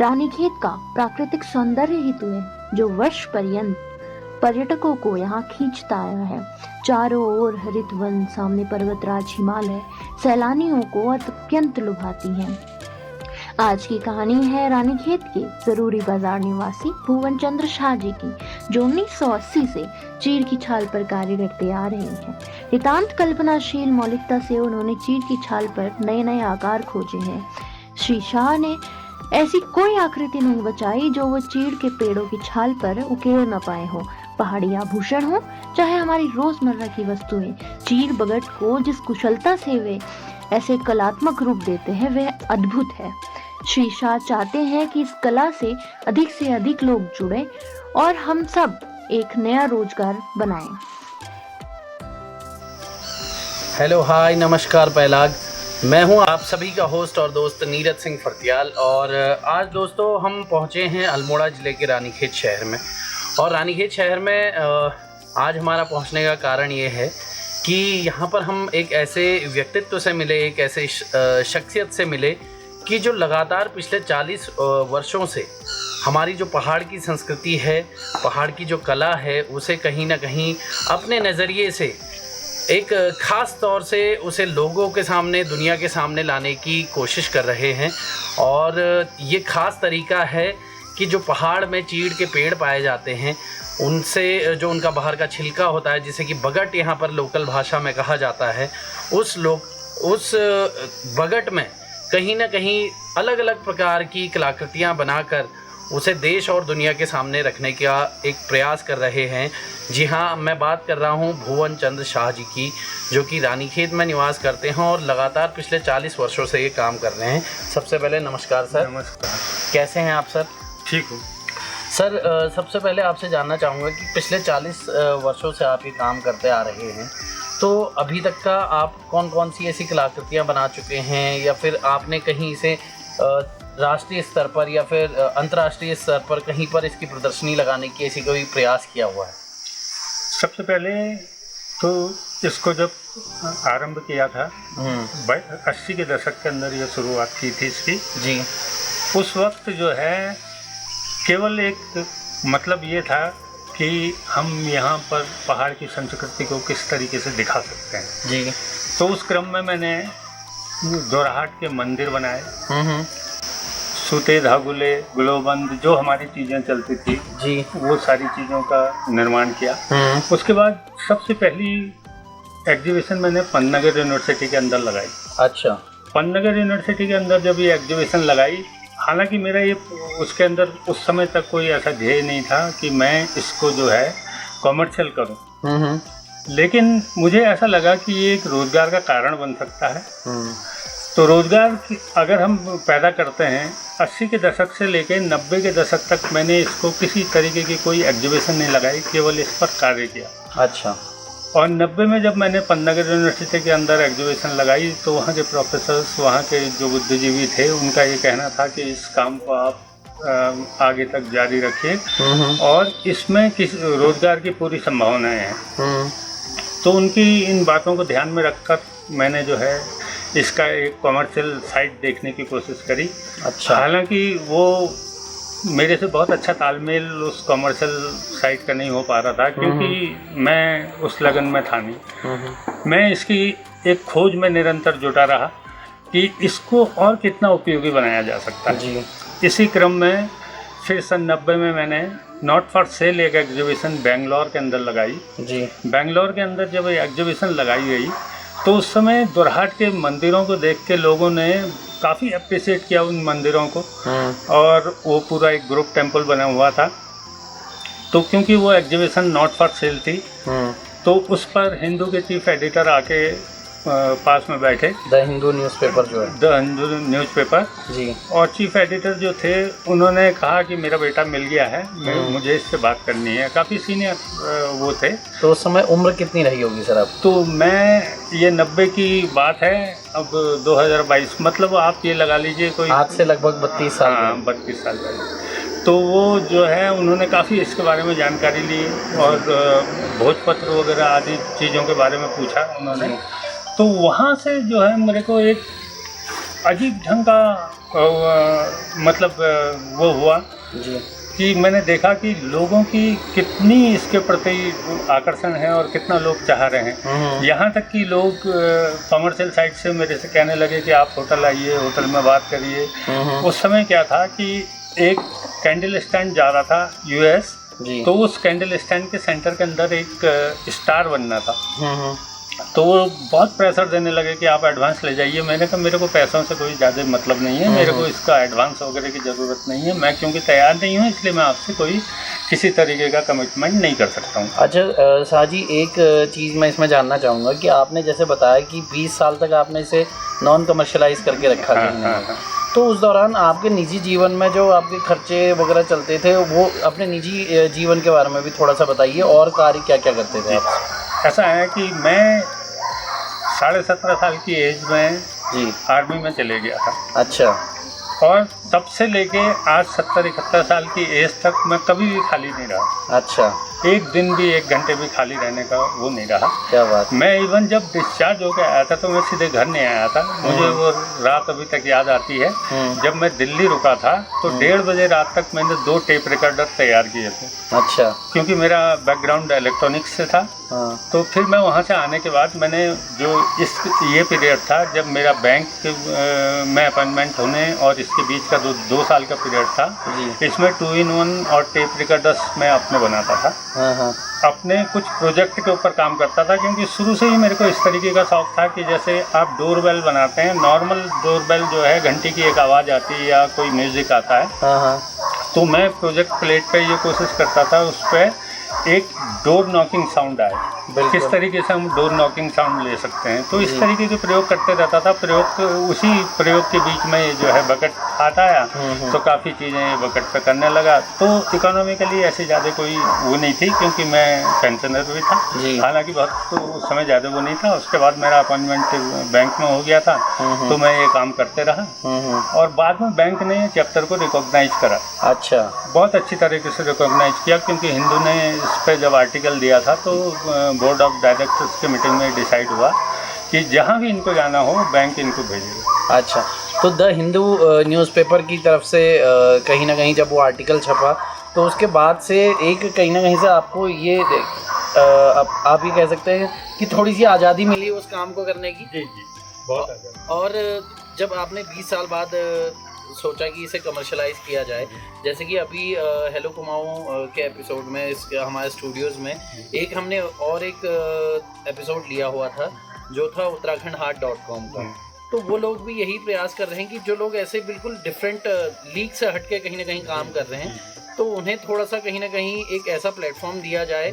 रानीखेत का प्राकृतिक सौंदर्य ही तो है जो वर्ष पर्यंत पर्यटकों को यहाँ खींचता आया है। चारों ओर हरित वन, सामने पर्वतराज हिमालय सैलानियों को अत्यंत लुभाती है। आज की कहानी है रानीखेत के जरूरी बाजार निवासी भुवन चंद्र शाह जी की, जो 1980 से चीड़ की छाल पर कार्य करते आ रहे हैं। नितांत कल्पनाशील मौलिकता से उन्होंने चीड़ की छाल पर नए नए आकार खोजे हैं। श्री शाह ने ऐसी कोई आकृति नहीं बचाई जो वो चीड़ के पेड़ों की छाल पर उकेर न पाए हो। पहाड़ी आभूषण हो चाहे हमारी रोजमर्रा की वस्तुएं, चीड़ बगट को जिस कुशलता से वे ऐसे कलात्मक रूप देते हैं वह अद्भुत है। श्री शाह चाहते हैं कि इस कला से अधिक लोग जुड़े और हम सब एक नया रोजगार बनाएं। हेलो, हाय, नमस्कार पहलाग। मैं हूं आप सभी का होस्ट और दोस्त नीरज सिंह फर्तियाल। और आज दोस्तों हम पहुंचे हैं अल्मोड़ा ज़िले के रानीखेत शहर में। और रानीखेत शहर में आज हमारा पहुंचने का कारण ये है कि यहाँ पर हम एक ऐसे व्यक्तित्व से मिले, एक ऐसे शख्सियत से मिले कि जो लगातार पिछले 40 वर्षों से हमारी जो पहाड़ की संस्कृति है, पहाड़ की जो कला है, उसे कहीं ना कहीं अपने नज़रिए से एक ख़ास तौर से उसे लोगों के सामने, दुनिया के सामने लाने की कोशिश कर रहे हैं। और ये ख़ास तरीका है कि जो पहाड़ में चीड़ के पेड़ पाए जाते हैं, उनसे जो उनका बाहर का छिलका होता है, जिसे कि बगट यहाँ पर लोकल भाषा में कहा जाता है, उस बगट में कहीं ना कहीं अलग अलग प्रकार की कलाकृतियाँ बनाकर उसे देश और दुनिया के सामने रखने का एक प्रयास कर रहे हैं। जी हाँ, मैं बात कर रहा हूँ भुवन चंद्र शाह जी की, जो कि रानीखेत में निवास करते हैं और लगातार पिछले 40 वर्षों से ये काम कर रहे हैं। सबसे पहले नमस्कार सर। नमस्कार। कैसे हैं आप सर? ठीक हूँ सर। सबसे पहले आपसे जानना चाहूँगा कि पिछले 40 वर्षों से आप ये काम करते आ रहे हैं, तो अभी तक का आप कौन कौन सी ऐसी कलाकृतियाँ बना चुके हैं, या फिर आपने कहीं इसे राष्ट्रीय स्तर पर या फिर अंतर्राष्ट्रीय स्तर पर कहीं पर इसकी प्रदर्शनी लगाने की ऐसी कोई प्रयास किया हुआ है? सबसे पहले तो इसको जब आरंभ किया था 80 के दशक के अंदर ये शुरुआत की थी इसकी जी। उस वक्त जो है केवल एक मतलब ये था कि हम यहाँ पर पहाड़ की संस्कृति को किस तरीके से दिखा सकते हैं जी। तो उस क्रम में मैंने दोराहाट के मंदिर बनाए, सूते, धागुले, ग्लोबंद, जो हमारी चीज़ें चलती थी जी, वो सारी चीज़ों का निर्माण किया। उसके बाद सबसे पहली एग्जीबिशन मैंने पन्नगर यूनिवर्सिटी के अंदर लगाई। अच्छा। पन्नगर यूनिवर्सिटी के अंदर जब ये एग्जीबिशन लगाई, हालांकि मेरा ये उसके अंदर उस समय तक कोई ऐसा ध्येय नहीं था कि मैं इसको जो है कॉमर्शियल करूं, लेकिन मुझे ऐसा लगा कि ये एक रोज़गार का कारण बन सकता है। तो रोज़गार अगर हम पैदा करते हैं, 80 के दशक से लेकर 90 के दशक तक मैंने इसको किसी तरीके की कोई एग्जीबिशन नहीं लगाई, केवल इस पर कार्य किया। अच्छा। और 90 में जब मैंने पन्नगर यूनिवर्सिटी के अंदर एग्जीबिशन लगाई तो वहाँ के प्रोफेसर्स, वहाँ के जो बुद्धिजीवी थे, उनका ये कहना था कि इस काम को आप आगे तक जारी रखिए और इसमें किस रोज़गार की पूरी संभावनाएं हैं। तो उनकी इन बातों को ध्यान में रखकर मैंने जो है इसका एक कॉमर्शियल साइट देखने की कोशिश करी। अच्छा। हालांकि वो मेरे से बहुत अच्छा तालमेल उस कॉमर्शियल साइट का नहीं हो पा रहा था, क्योंकि मैं उस लगन में था नहीं। मैं इसकी एक खोज में निरंतर जुटा रहा कि इसको और कितना उपयोगी बनाया जा सकता है जी। इसी क्रम में फिर सन 90 में मैंने नॉट फॉर सेल एक एग्जीबिशन बेंगलोर के अंदर लगाई जी। बेंगलोर के अंदर जब ये एग्जीबिशन लगाई गई तो उस समय दोराहाट के मंदिरों को देख के लोगों ने काफ़ी अप्रिशिएट किया उन मंदिरों को। और वो पूरा एक ग्रुप टेम्पल बना हुआ था। तो क्योंकि वो एग्जीबिशन नॉट फॉर सेल थी, तो उस पर हिंदू के चीफ एडिटर आके पास में बैठे, द हिंदू न्यूज़पेपर जो है, द हिंदू न्यूज़पेपर जी। और चीफ एडिटर जो थे उन्होंने कहा कि मेरा बेटा मिल गया है, मुझे इससे बात करनी है। काफ़ी सीनियर वो थे। तो उस समय उम्र कितनी रही होगी सर आप? तो मैं, ये 90 की बात है, अब 2022, मतलब आप ये लगा लीजिए कोई आज से लगभग 32 साल। हाँ, 32 साल पहले। तो वो जो है उन्होंने काफ़ी इसके बारे में जानकारी ली और भोजपत्र वगैरह आदि चीज़ों के बारे में पूछा उन्होंने। तो वहाँ से जो है मेरे को एक अजीब ढंग का वो हुआ जी कि मैंने देखा कि लोगों की कितनी इसके प्रति आकर्षण है और कितना लोग चाह रहे हैं। यहाँ तक कि लोग कमर्शियल साइट से मेरे से कहने लगे कि आप होटल आइए, होटल में बात करिए। उस समय क्या था कि एक कैंडल स्टैंड जा रहा था यूएस, तो उस कैंडल स्टैंड के सेंटर के अंदर एक स्टार बनना था। तो वो बहुत प्रेशर देने लगे कि आप एडवांस ले जाइए। मैंने कहा मेरे को पैसों से कोई ज़्यादा मतलब नहीं है, मेरे को इसका एडवांस वगैरह की ज़रूरत नहीं है। मैं क्योंकि तैयार नहीं हूँ, इसलिए मैं आपसे कोई किसी तरीके का कमिटमेंट नहीं कर सकता हूँ। अच्छा शाह जी, एक चीज़ मैं इसमें जानना चाहूँगा कि आपने जैसे बताया कि 20 साल तक आपने इसे नॉन कमर्शलाइज करके रखा था। तो उस दौरान आपके निजी जीवन में जो आपके खर्चे वगैरह चलते थे, वो अपने निजी जीवन के बारे में भी थोड़ा सा बताइए, और कार्य क्या क्या करते थे आप? ऐसा है कि मैं 17.5 साल की एज में जी आर्मी में चले गया था। अच्छा। और तब से लेके आज 70-71 साल की एज तक मैं कभी भी खाली नहीं रहा। अच्छा। एक दिन भी 1 घंटे भी खाली रहने का वो नहीं रहा। क्या बात। मैं इवन जब डिस्चार्ज होकर आया था तो मैं सीधे घर नहीं आया था। मुझे वो रात अभी तक याद आती है, जब मैं दिल्ली रुका था तो 1:30 बजे रात तक मैंने 2 टेप रिकॉर्डर तैयार किए थे। अच्छा। क्योंकि मेरा बैकग्राउंड इलेक्ट्रॉनिक्स से था। तो फिर मैं वहाँ से आने के बाद मैंने जो ये पीरियड था जब मेरा बैंक में अपॉइंटमेंट होने और इसके बीच का 2 साल का पीरियड था, इसमें 2-in-1 और टेप रिकॉर्डर्स मैं अपने बनाता था। अपने कुछ प्रोजेक्ट के ऊपर काम करता था, क्योंकि शुरू से ही मेरे को इस तरीके का शौक था कि जैसे आप डोरबेल बनाते हैं, नॉर्मल डोरबेल जो है घंटी की एक आवाज़ आती है या कोई म्यूज़िक आता है, तो मैं प्रोजेक्ट प्लेट पे ये कोशिश करता था उस पर एक डोर नॉकिंग साउंड आए, किस तरीके से हम डोर नॉकिंग साउंड ले सकते हैं। तो इस तरीके के प्रयोग करते रहता था। उसी प्रयोग के बीच में जो है बकेट आता आया, तो काफ़ी चीज़ें बकेट पे करने लगा। तो इकोनॉमिकली ऐसे ज़्यादा कोई वो नहीं थी, क्योंकि मैं पेंशनर भी था। हालांकि बहुत तो उस समय ज़्यादा वो नहीं था। उसके बाद मेरा अपॉइंटमेंट बैंक में हो गया था, तो मैं ये काम करते रहा। और बाद में बैंक ने चैप्टर को रिकॉग्नाइज करा। अच्छा। बहुत अच्छी तरीके से रिकॉग्नाइज किया, क्योंकि हिंदू ने इस पर जब आर्टिकल दिया था तो बोर्ड ऑफ डायरेक्टर्स की मीटिंग में डिसाइड हुआ कि जहाँ भी इनको जाना हो बैंक इनको भेजेगा। अच्छा। तो द हिंदू न्यूज़पेपर की तरफ से कहीं ना कहीं जब वो आर्टिकल छपा, तो उसके बाद से एक कहीं ना कहीं से आपको ये आप ये कह सकते हैं कि थोड़ी सी आज़ादी मिली उस काम को करने की। जी जी, बहुत आज़ादी। और जब आपने 20 साल बाद सोचा कि इसे कमर्शलाइज किया जाए, जैसे कि अभी हेलो कुमाऊं के एपिसोड में हमारे स्टूडियोज़ में एक हमने और एक एपिसोड लिया हुआ था जो था उत्तराखंड.com का। तो वो लोग भी यही प्रयास कर रहे हैं कि जो लोग ऐसे बिल्कुल डिफरेंट लीग से हटके कहीं ना कहीं काम कर रहे हैं, तो उन्हें थोड़ा सा कहीं ना कहीं एक ऐसा प्लेटफॉर्म दिया जाए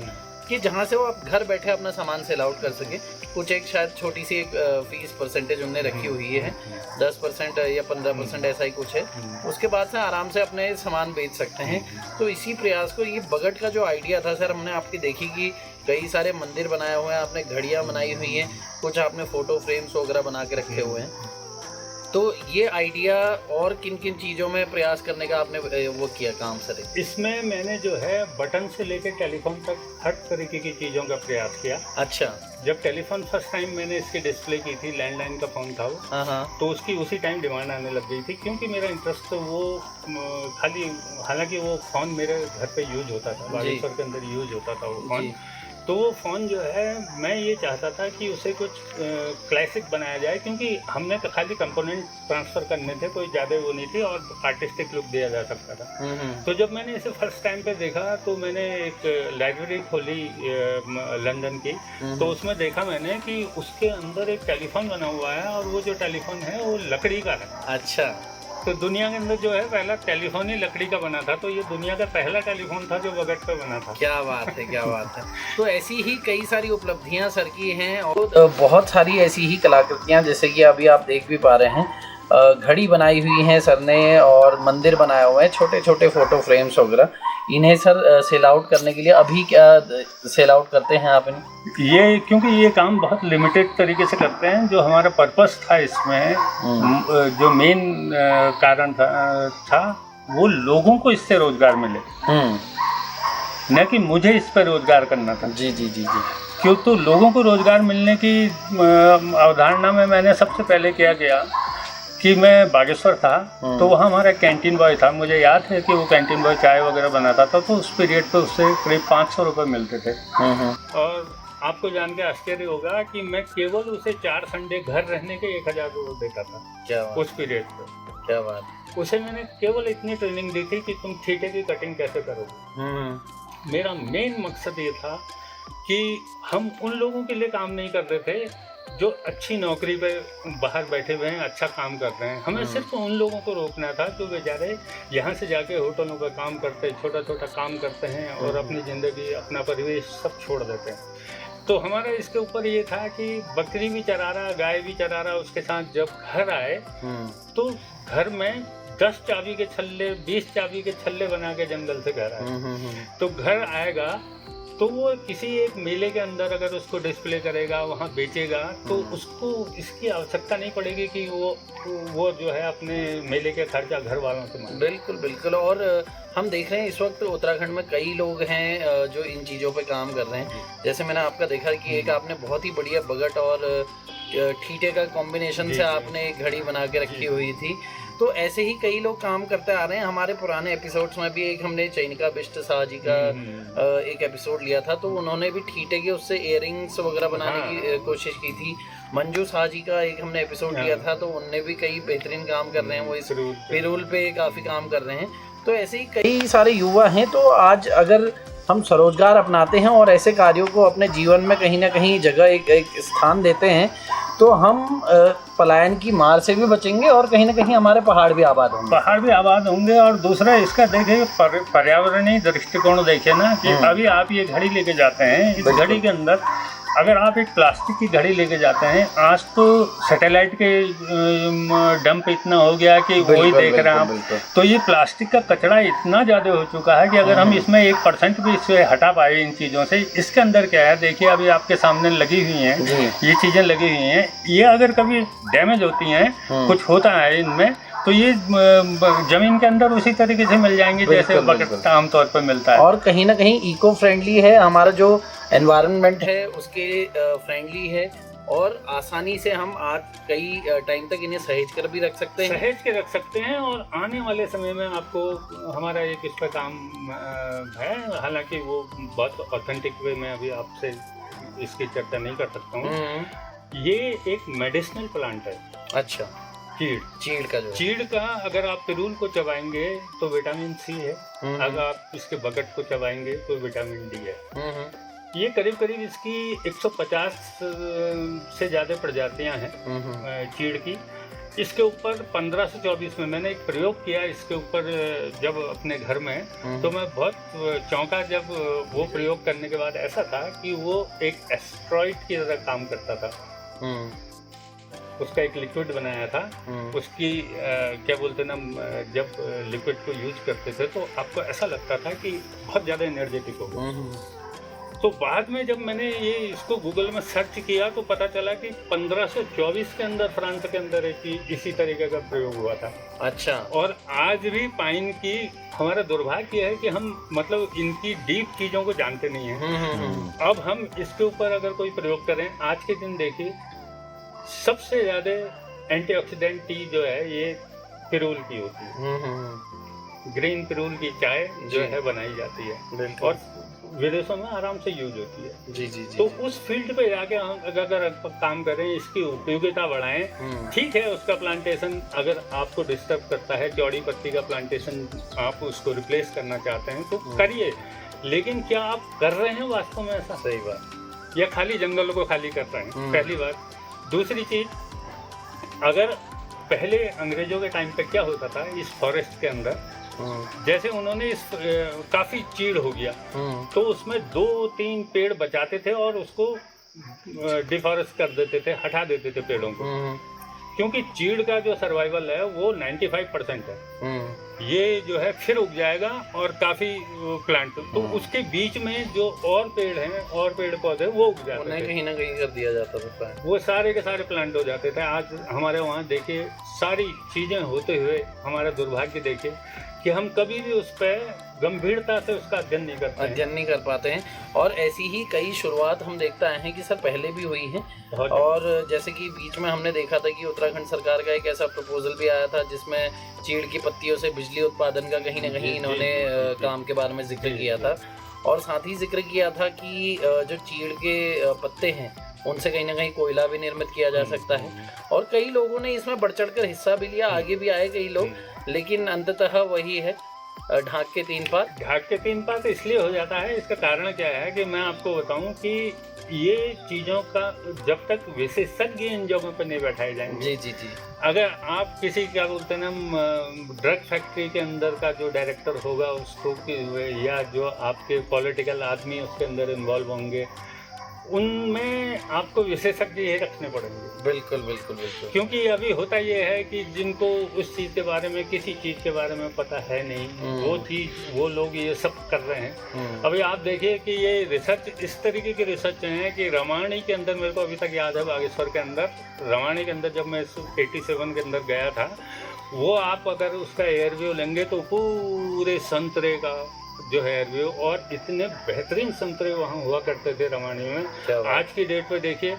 कि जहाँ से वो आप घर बैठे अपना सामान सेल आउट कर सके। कुछ एक शायद छोटी सी एक फीस परसेंटेज उन्होंने रखी हुई है, 10% या 15% ऐसा ही कुछ है। उसके बाद से आराम से अपने सामान बेच सकते हैं। तो इसी प्रयास को, ये बगट का जो आइडिया था सर, हमने आपकी देखी कि कई सारे मंदिर बनाए हुए हैं, आपने घड़ियाँ बनाई हुई हैं, कुछ आपने फ़ोटो फ्रेम्स वगैरह बना के रखे हुए हैं। तो ये आइडिया और किन किन चीज़ों में प्रयास करने का आपने वो किया काम सर? इसमें मैंने जो है बटन से लेकर टेलीफोन तक हर तरीके की चीज़ों का प्रयास किया। अच्छा। जब टेलीफोन फर्स्ट टाइम मैंने इसकी डिस्प्ले की थी, लैंडलाइन का फ़ोन था वो, तो उसकी उसी टाइम डिमांड आने लग गई थी, क्योंकि मेरा इंटरेस्ट तो वो खाली, हालांकि वो फ़ोन मेरे घर पे यूज होता था, बागेश्वर के अंदर यूज होता था वो फ़ोन। तो वो फ़ोन जो है मैं ये चाहता था कि उसे कुछ क्लासिक बनाया जाए, क्योंकि हमने तो खाली कंपोनेंट ट्रांसफ़र करने थे, कोई ज़्यादा वो नहीं थी, और आर्टिस्टिक लुक दिया जा सकता था। तो जब मैंने इसे फर्स्ट टाइम पे देखा तो मैंने एक लाइब्रेरी खोली लंदन की, तो उसमें देखा मैंने कि उसके अंदर एक टेलीफोन बना हुआ है, और वो जो टेलीफोन है वो लकड़ी का है। अच्छा। तो दुनिया के अंदर जो है पहला टेलीफोन ही लकड़ी का बना था, तो ये दुनिया का पहला टेलीफोन था जो बगट पे बना था। क्या बात है, क्या बात है। तो ऐसी ही कई सारी उपलब्धियां सर की हैं, और बहुत सारी ऐसी ही कलाकृतियां, जैसे कि अभी आप देख भी पा रहे हैं, घड़ी बनाई हुई हैं सर ने, और मंदिर बनाए हुए हैं, छोटे छोटे फ़ोटो फ्रेम्स वगैरह। इन्हें सर सेल आउट करने के लिए अभी क्या सेल आउट करते हैं आप इन्हें? ये क्योंकि ये काम बहुत लिमिटेड तरीके से करते हैं। जो हमारा पर्पस था इसमें, जो मेन कारण था वो लोगों को इससे रोजगार मिले, न कि मुझे इस पर रोजगार करना था। जी जी जी जी। क्यों? तो लोगों को रोजगार मिलने की अवधारणा में मैंने सबसे पहले क्या किया कि मैं बागेश्वर था तो वहाँ हमारा कैंटीन बॉय था। मुझे याद है कि वो कैंटीन बॉय चाय वगैरह बनाता था, तो उस पीरियड पे उससे करीब 500 रुपये मिलते थे। और आपको जान के आश्चर्य होगा कि मैं केवल उसे 4 संडे घर रहने के 1000 रुपये देता था। क्या उस पीरियड पे, क्या बात। उसे मैंने केवल इतनी ट्रेनिंग दी थी कि तुम ठीके की कटिंग कैसे करोगे। मेरा मेन मकसद ये था कि हम उन लोगों के लिए काम नहीं कर रहे थे जो अच्छी नौकरी पे बाहर बैठे हुए हैं, अच्छा काम कर रहे हैं। हमें सिर्फ उन लोगों को रोकना था जो बेचारे यहाँ से जाके होटलों का काम करते हैं, छोटा छोटा काम करते हैं और अपनी ज़िंदगी, अपना परिवेश सब छोड़ देते हैं। तो हमारा इसके ऊपर ये था कि बकरी भी चरा रहा, गाय भी चरा रहा, उसके साथ जब घर आए तो घर में 10 चाबी के छल्ले, 20 चाबी के छल्ले बना के जंगल से घर आए। तो घर आएगा तो वो किसी एक मेले के अंदर अगर उसको डिस्प्ले करेगा, वहाँ बेचेगा, तो उसको इसकी आवश्यकता नहीं पड़ेगी कि वो जो है अपने मेले के खर्चा घर वालों से मांगे। बिल्कुल बिल्कुल। और हम देख रहे हैं इस वक्त उत्तराखंड में कई लोग हैं जो इन चीज़ों पे काम कर रहे हैं। जैसे मैंने आपका देखा कि एक आपने बहुत ही बढ़िया बगट और ठीटे का कॉम्बिनेशन से आपने एक घड़ी बना के रखी हुई थी। तो ऐसे ही कई लोग काम करते आ रहे हैं। हमारे पुराने एपिसोड्स में भी एक हमने चैनिका बिष्ट शाह जी का एक एपिसोड लिया था, तो उन्होंने भी ठीटे के उससे इयररिंग्स वगैरह बनाने की कोशिश की थी। मंजू शाह जी का एक हमने एपिसोड लिया था, तो उनने भी कई बेहतरीन काम कर रहे हैं, वो इस पिरूल पे काफ़ी काम कर रहे हैं। तो ऐसे ही कई सारे युवा हैं। तो आज अगर हम स्वरोजगार अपनाते हैं और ऐसे कार्यों को अपने जीवन में कहीं ना कहीं जगह एक स्थान देते हैं, तो हम पलायन की मार से भी बचेंगे और कहीं ना कहीं हमारे पहाड़ भी आबाद होंगे। और दूसरा इसका देखिए पर्यावरणीय दृष्टिकोण देखिए ना कि अभी आप ये घड़ी लेके जाते हैं, इस घड़ी के अंदर अगर आप एक प्लास्टिक की घड़ी लेके जाते हैं, आज तो सैटेलाइट के डंप इतना हो गया कि वही देख रहे हैं आप। तो ये प्लास्टिक का कचरा इतना ज़्यादा हो चुका है कि अगर हम इसमें 1% भी इससे हटा पाए इन चीज़ों से। इसके अंदर क्या है, देखिए अभी आपके सामने लगी हुई हैं ये चीज़ें लगी हुई हैं, ये अगर कभी डैमेज होती हैं, कुछ होता है इनमें, तो ये जमीन के अंदर उसी तरीके से मिल जाएंगे जैसे बकेट आमतौर पर मिलता है। और कहीं ना कहीं इको फ्रेंडली है, हमारा जो एनवायरनमेंट है उसके फ्रेंडली है और आसानी से हम आज कई टाइम तक इन्हें सहेज कर भी रख सकते हैं। और आने वाले समय में आपको हमारा एक इस पर काम है, हालांकि वो बहुत ऑथेंटिक वे में अभी आपसे इसकी चर्चा नहीं कर सकता हूँ। ये एक मेडिसिनल प्लांट है। अच्छा। चीड़ का अगर आप पिरूल को चबाएंगे तो विटामिन सी है, अगर आप इसके बगट को चबाएंगे तो विटामिन डी है। ये करीब करीब इसकी 150 से ज़्यादा प्रजातियां हैं चीड़ की। इसके ऊपर 15 से 24 में मैंने एक प्रयोग किया इसके ऊपर जब अपने घर में, तो मैं बहुत चौंका जब वो प्रयोग करने के बाद। ऐसा था कि वो एक एस्ट्रॉइड की तरह काम करता था। उसका एक लिक्विड बनाया था, उसकी क्या बोलते ना, जब लिक्विड को यूज करते थे तो आपको ऐसा लगता था कि बहुत ज़्यादा एनर्जेटिक होगा। तो बाद में जब मैंने ये इसको गूगल में सर्च किया तो पता चला कि 1524 के अंदर फ्रांस के अंदर एक इसी तरीके का प्रयोग हुआ था। अच्छा। और आज भी पाइन की हमारा दुर्भाग्य है कि हम मतलब इनकी डीप चीज़ों को जानते नहीं हैं। अब हम इसके ऊपर अगर कोई प्रयोग करें, आज के दिन देखिए सबसे ज़्यादा एंटीऑक्सीडेंट टी जो है ये पिरूल की होती है। ग्रीन पिरूल की चाय जो है बनाई जाती है और विदेशों में आराम से यूज होती है। जी। तो उस फील्ड पे जाके हम अगर काम करें, इसकी उपयोगिता बढ़ाएं। ठीक है, उसका प्लांटेशन अगर आपको डिस्टर्ब करता है, चौड़ी पत्ती का प्लांटेशन आप उसको रिप्लेस करना चाहते हैं तो करिए, लेकिन क्या आप कर रहे हैं वास्तव में ऐसा? सही बात। या खाली जंगलों को खाली कर रहे हैं, पहली बात। दूसरी चीज, अगर पहले अंग्रेजों के टाइम पे क्या होता था इस फॉरेस्ट के अंदर, जैसे उन्होंने इस काफी चीड़ हो गया तो उसमें 2-3 पेड़ बचाते थे और उसको डिफॉरेस्ट कर देते थे, हटा देते थे पेड़ों को, क्योंकि चीड़ का जो सर्वाइवल है वो 95% है। ये जो है फिर उग जाएगा और काफी प्लांट, तो उसके बीच में जो और पेड़ हैं और पेड़ पौधे वो उग जाते थे, कहीं ना कहीं कर दिया जाता था, वो सारे के सारे प्लांट हो जाते थे। आज हमारे वहाँ देखिए सारी चीजें होते हुए हमारा दुर्भाग्य देखिए कि हम कभी भी उस पर गंभीरता से उसका अध्ययन नहीं कर पाते हैं। और ऐसी ही कई शुरुआत हम देखते आए हैं कि सर पहले भी हुई है। और जैसे कि बीच में हमने देखा था कि उत्तराखंड सरकार का एक ऐसा प्रपोजल भी आया था जिसमें चीड़ की पत्तियों से बिजली उत्पादन का कहीं ना कहीं इन्होंने काम के बारे में जिक्र किया था। और साथ ही जिक्र किया था कि जो चीड़ के पत्ते हैं उनसे कहीं ना कहीं कोयला भी निर्मित किया जा सकता है। और कई लोगों ने इसमें बढ़ चढ़ कर हिस्सा भी लिया, आगे भी आए कई लोग, लेकिन अंततः वही है ढाक के तीन पात इसलिए हो जाता है। इसका कारण क्या है कि मैं आपको बताऊं कि ये चीज़ों का जब तक विशेषज्ञ इन जगहों पर नहीं बैठाए जाएंगे। जी। अगर आप किसी क्या बोलते हैं ना ड्रग फैक्ट्री के अंदर का जो डायरेक्टर होगा उसको या जो आपके पॉलिटिकल आदमी उसके अंदर इन्वॉल्व होंगे, उनमें आपको विशेषज्ञ ये रखने पड़ेंगे। बिल्कुल। क्योंकि अभी होता ये है कि जिनको उस चीज़ के बारे में किसी चीज़ के बारे में पता है नहीं, वो लोग ये सब कर रहे हैं। अभी आप देखिए कि ये रिसर्च इस तरीके की रिसर्च है कि रवाणी के अंदर, मेरे को अभी तक याद है बागेश्वर के अंदर, रवाणी के अंदर जब मैं 87 के अंदर गया था, वो आप अगर उसका एयरव्यू लेंगे तो पूरे संतरे का जो है एयरव्यू, और इतने बेहतरीन संतरे वहाँ हुआ करते थे रवाणी में। आज की डेट पे देखिए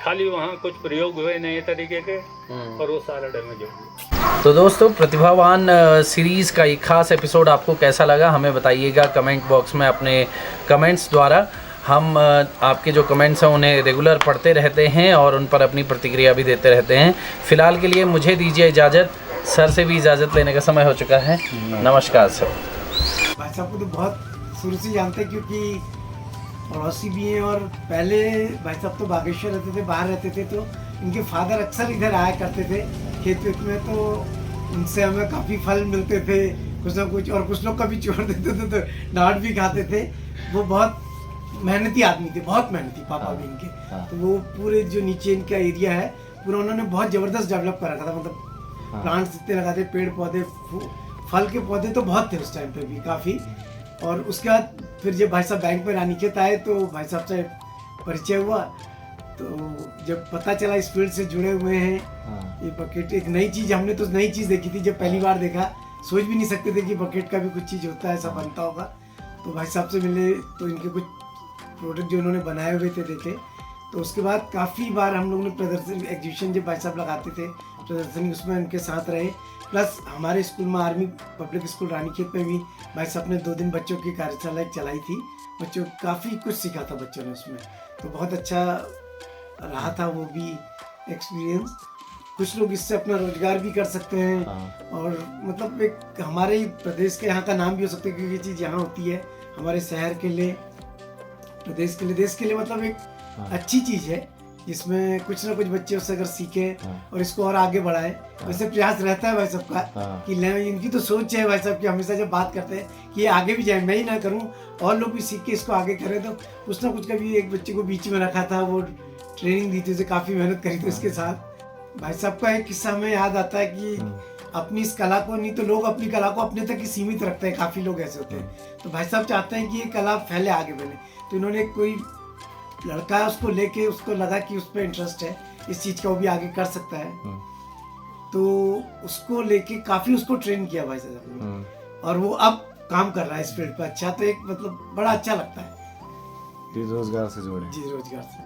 खाली वहाँ कुछ प्रयोग हुए नए तरीके के और वो सारा डैमेज हो गया। तो दोस्तों, प्रतिभावान सीरीज़ का एक खास एपिसोड आपको कैसा लगा हमें बताइएगा कमेंट बॉक्स में अपने कमेंट्स द्वारा। हम आपके जो कमेंट्स हैं उन्हें रेगुलर पढ़ते रहते हैं और उन पर अपनी प्रतिक्रिया भी देते रहते हैं। फ़िलहाल के लिए मुझे दीजिए इजाज़त, सर से भी इजाज़त लेने का समय हो चुका है। नमस्कार सर। भाई साहब को तो बहुत शुरू से जानते हैं क्योंकि पड़ोसी भी हैं, और पहले भाई साहब तो बागेश्वर रहते थे, बाहर रहते थे, तो इनके फादर अक्सर इधर आया करते थे खेत वेत में, तो उनसे हमें काफ़ी फल मिलते थे कुछ ना कुछ, और कुछ लोग कभी छोड़ देते थे तो डांट भी खाते थे। वो बहुत मेहनती आदमी थे, बहुत मेहनती पापा भी इनके। तो वो पूरे जो नीचे इनका एरिया है पूरा उन्होंने बहुत ज़बरदस्त डेवलप कर रखा था, मतलब प्लांट्स इतने लगाते, पेड़ पौधे, फल के पौधे तो बहुत थे उस टाइम पे भी काफ़ी। और उसके बाद फिर जब भाई साहब बैंक में रानीखेत आए तो भाई साहब से परिचय हुआ, तो जब पता चला इस फील्ड से जुड़े हुए हैं, ये बकेट एक नई चीज़, हमने तो नई चीज़ देखी थी जब पहली बार देखा, सोच भी नहीं सकते थे कि बकेट का भी कुछ चीज़ होता है, ऐसा बनता होगा। तो भाई साहब से मिले तो इनके कुछ प्रोडक्ट जो उन्होंने बनाए हुए थे देखे, तो उसके बाद काफ़ी बार हम लोगों ने प्रदर्शन एग्जीबिशन जब भाई साहब लगाते थे प्रदर्शनी, उसमें उनके साथ रहे। प्लस हमारे स्कूल में आर्मी पब्लिक स्कूल रानीखेत में भी भाई साहब ने 2 दिन बच्चों की कार्यशाला चलाई थी, बच्चों काफ़ी कुछ सीखा था बच्चों ने उसमें, तो बहुत अच्छा रहा था वो भी एक्सपीरियंस। कुछ लोग इससे अपना रोजगार भी कर सकते हैं, और मतलब एक हमारे ही प्रदेश के यहाँ का नाम भी हो सकता है, क्योंकि ये चीज़ यहाँ होती है हमारे शहर के लिए, प्रदेश के लिए, देश के लिए, मतलब एक अच्छी चीज़ है जिसमें कुछ ना कुछ बच्चे उससे अगर सीखें और इसको और आगे बढ़ाएं। वैसे प्रयास रहता है भाई सबका कि इनकी तो सोच है भाई साहब की, हमेशा जब बात करते हैं कि ये आगे भी जाए, मैं ही ना करूं और लोग भी सीख के इसको आगे करें। तो कुछ ना कुछ, कभी एक बच्चे को बीच में रखा था, वो ट्रेनिंग दी थी, उसे काफ़ी मेहनत करी थी उसके साथ। भाई साहब का एक किस्सा हमें याद आता है कि अपनी इस कला को, नहीं तो लोग अपनी कला को अपने तक ही सीमित रखते हैं, काफ़ी लोग ऐसे होते हैं, तो भाई साहब चाहते हैं कि ये कला फैले, आगे बढ़े। तो इन्होंने कोई लड़का है उसको लेके, उसको लगा कि उस पर इंटरेस्ट है इस चीज़ का, वो भी आगे कर सकता है, तो उसको लेके काफ़ी उसको ट्रेन किया भाई साहब ने, और वो अब काम कर रहा है इस फील्ड पर अच्छा। तो एक मतलब बड़ा अच्छा लगता है जी, रोजगार से जुड़े, जी रोजगार से।